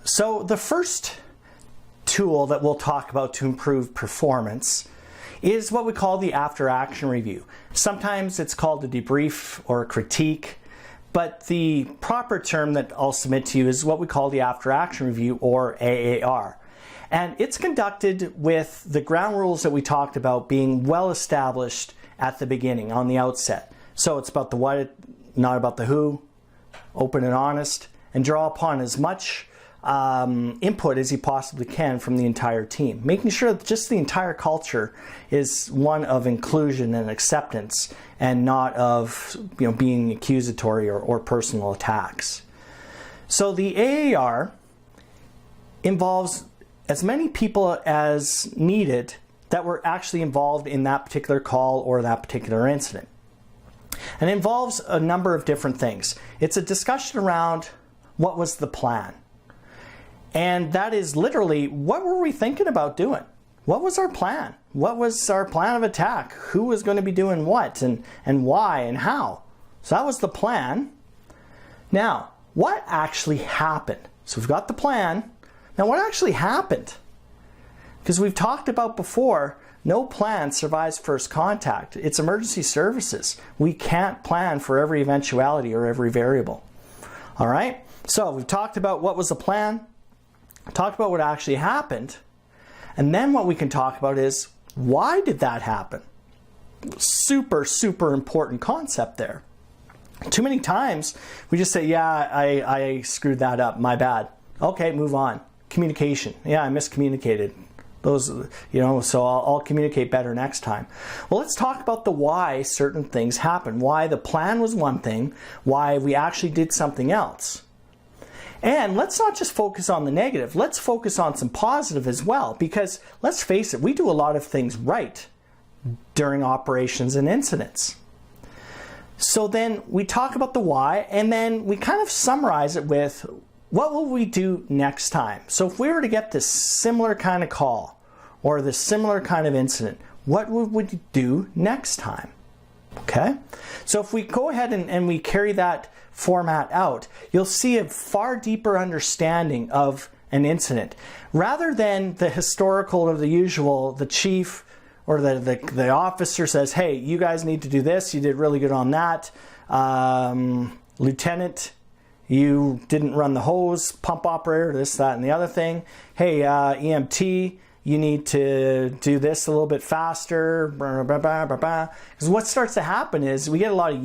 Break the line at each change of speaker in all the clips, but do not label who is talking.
So the first tool that we'll talk about to improve performance is what we call the after action review. Sometimes it's called a debrief or a critique, but the proper term that I'll submit to you is what we call the after action review, or AAR. And it's conducted with the ground rules that we talked about being well established at the beginning, on the outset. So it's about the what, not about the who, open and honest, and draw upon as much input as you possibly can from the entire team, making sure that just the entire culture is one of inclusion and acceptance and not of being accusatory or personal attacks. So the AAR involves as many people as needed that were actually involved in that particular call or that particular incident. And it involves a number of different things. It's a discussion around what was the plan. And that is literally, what were we thinking about doing? What was our plan? What was our plan of attack? Who was going to be doing what and why and how? So that was the plan. Now, what actually happened? So we've got the plan. Now, what actually happened? Because we've talked about before, no plan survives first contact. It's emergency services. We can't plan for every eventuality or every variable. All right? So we've talked about what was the plan, talked about what actually happened, and then what we can talk about is, why did that happen? Super, super important concept there. Too many times we just say, yeah, I screwed that up, my bad. Okay, move on. Communication. Yeah, I miscommunicated. So I'll communicate better next time. Well, let's talk about the why certain things happen. Why the plan was one thing, why we actually did something else. And let's not just focus on the negative. Let's focus on some positive as well, because let's face it, we do a lot of things right during operations and incidents. So then we talk about the why, and then we kind of summarize it with, what will we do next time? So if we were to get this similar kind of call or this similar kind of incident, what would we do next time? Okay? So if we go ahead and we carry that format out, you'll see a far deeper understanding of an incident. Rather than the historical or the usual, the chief or the officer says, hey, you guys need to do this, you did really good on that. Lieutenant, you didn't run the hose, pump operator, this, that, and the other thing. Hey, EMT, you need to do this a little bit faster. Because what starts to happen is we get a lot of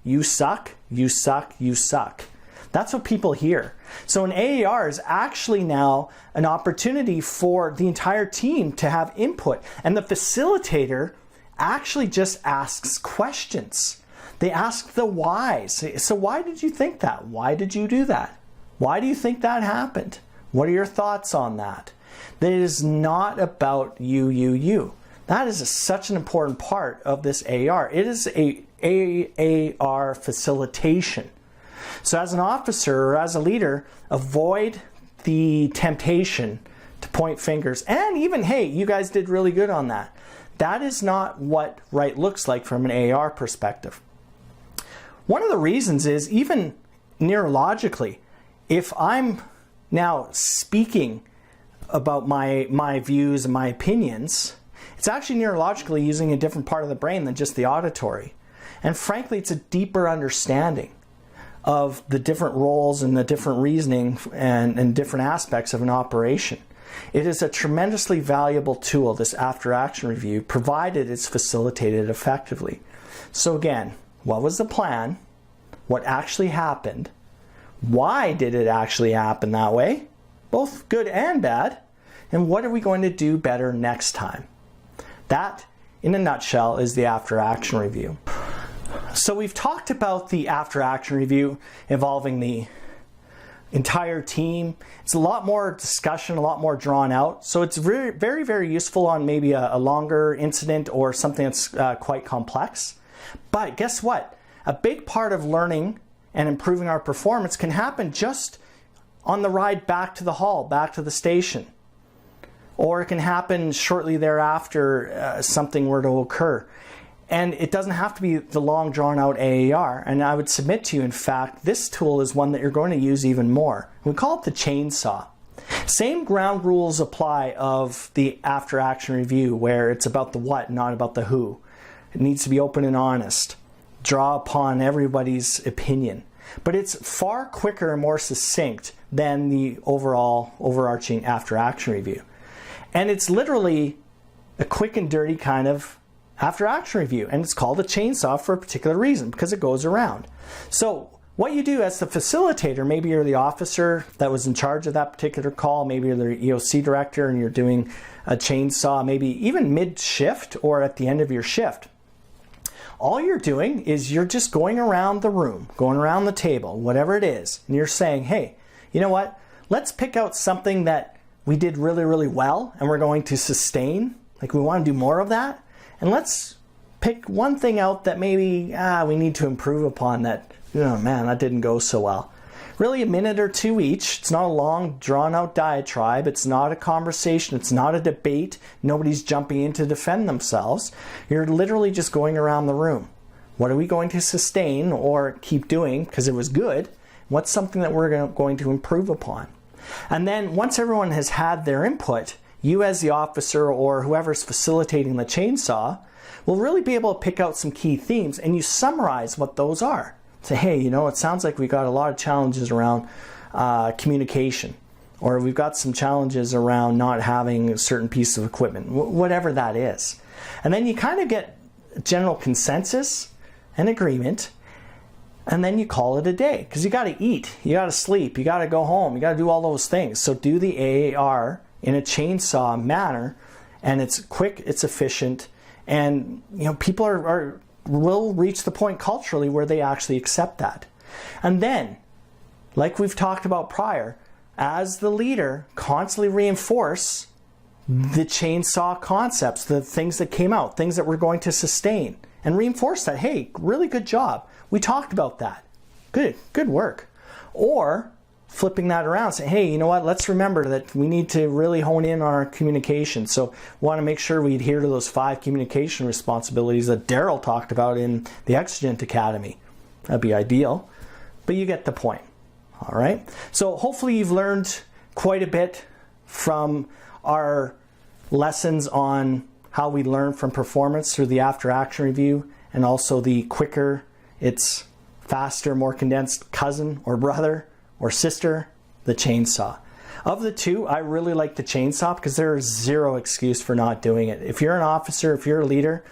you suck, you suck, you suck. That's what people hear. So an AAR is actually now an opportunity for the entire team to have input. And the facilitator actually just asks questions. They ask the whys. So why did you think that? Why did you do that? Why do you think that happened? What are your thoughts on that? That it is not about you. That is such an important part of this AAR. It is a AAR facilitation. So as an officer or as a leader, avoid the temptation to point fingers and even, hey, you guys did really good on that. That is not what right looks like from an AAR perspective. One of the reasons is, even neurologically, if I'm now speaking about my views and my opinions, it's actually neurologically using a different part of the brain than just the auditory. And frankly, it's a deeper understanding of the different roles and the different reasoning and different aspects of an operation. It is a tremendously valuable tool, this after-action review, provided it's facilitated effectively. So again, what was the plan? What actually happened? Why did it actually happen that way? Both good and bad. And what are we going to do better next time? That, in a nutshell, is the after-action review. So we've talked about the after-action review involving the entire team. It's a lot more discussion, a lot more drawn out. So it's very, very, very useful on maybe a longer incident or something that's quite complex. But guess what? A big part of learning and improving our performance can happen just on the ride back to the hall, back to the station. Or it can happen shortly thereafter something were to occur. And it doesn't have to be the long drawn out AAR. And I would submit to you, in fact, this tool is one that you're going to use even more. We call it the chainsaw. Same ground rules apply of the after action review, where it's about the what, not about the who. It needs to be open and honest. Draw upon everybody's opinion. But it's far quicker and more succinct than the overarching after action review. And it's literally a quick and dirty kind of after action review, and it's called a chainsaw for a particular reason, because it goes around. So what you do as the facilitator, maybe you're the officer that was in charge of that particular call, maybe you're the EOC director and you're doing a chainsaw, maybe even mid-shift or at the end of your shift. All you're doing is you're just going around the room, going around the table, whatever it is, and you're saying, hey, you know what? Let's pick out something that we did really, really well and we're going to sustain. Like, we want to do more of that. And let's pick one thing out that maybe we need to improve upon that, oh man, that didn't go so well. Really a minute or two each. It's not a long, drawn-out diatribe. It's not a conversation. It's not a debate. Nobody's jumping in to defend themselves. You're literally just going around the room. What are we going to sustain or keep doing because it was good? What's something that we're going to improve upon? And then once everyone has had their input, you as the officer or whoever's facilitating the chainsaw will really be able to pick out some key themes, and you summarize what those are. Say, hey, you know, it sounds like we got a lot of challenges around communication, or we've got some challenges around not having a certain piece of equipment, whatever that is. And then you kind of get general consensus and agreement, and then you call it a day, because you got to eat, you got to sleep, you got to go home, you got to do all those things. So do the AAR in a chainsaw manner, and it's quick, it's efficient, and you know, people will reach the point culturally where they actually accept that. And then, like we've talked about prior, as the leader, constantly reinforce the chainsaw concepts, the things that came out, things that we're going to sustain, and reinforce that, hey, really good job. We talked about that. Good work. Or flipping that around, saying, hey, you know what, let's remember that we need to really hone in on our communication. So we want to make sure we adhere to those 5 communication responsibilities that Daryl talked about in the Exigent Academy. That'd be ideal, but you get the point. All right. So hopefully you've learned quite a bit from our lessons on how we learn from performance through the after action review, and also the quicker, it's faster, more condensed cousin or brother or sister, the chainsaw. Of the two, I really like the chainsaw because there is zero excuse for not doing it. If you're an officer, if you're a leader,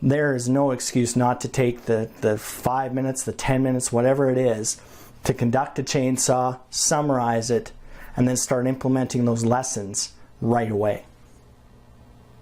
there is no excuse not to take the 5 minutes, the 10 minutes, whatever it is, to conduct a chainsaw, summarize it, and then start implementing those lessons right away.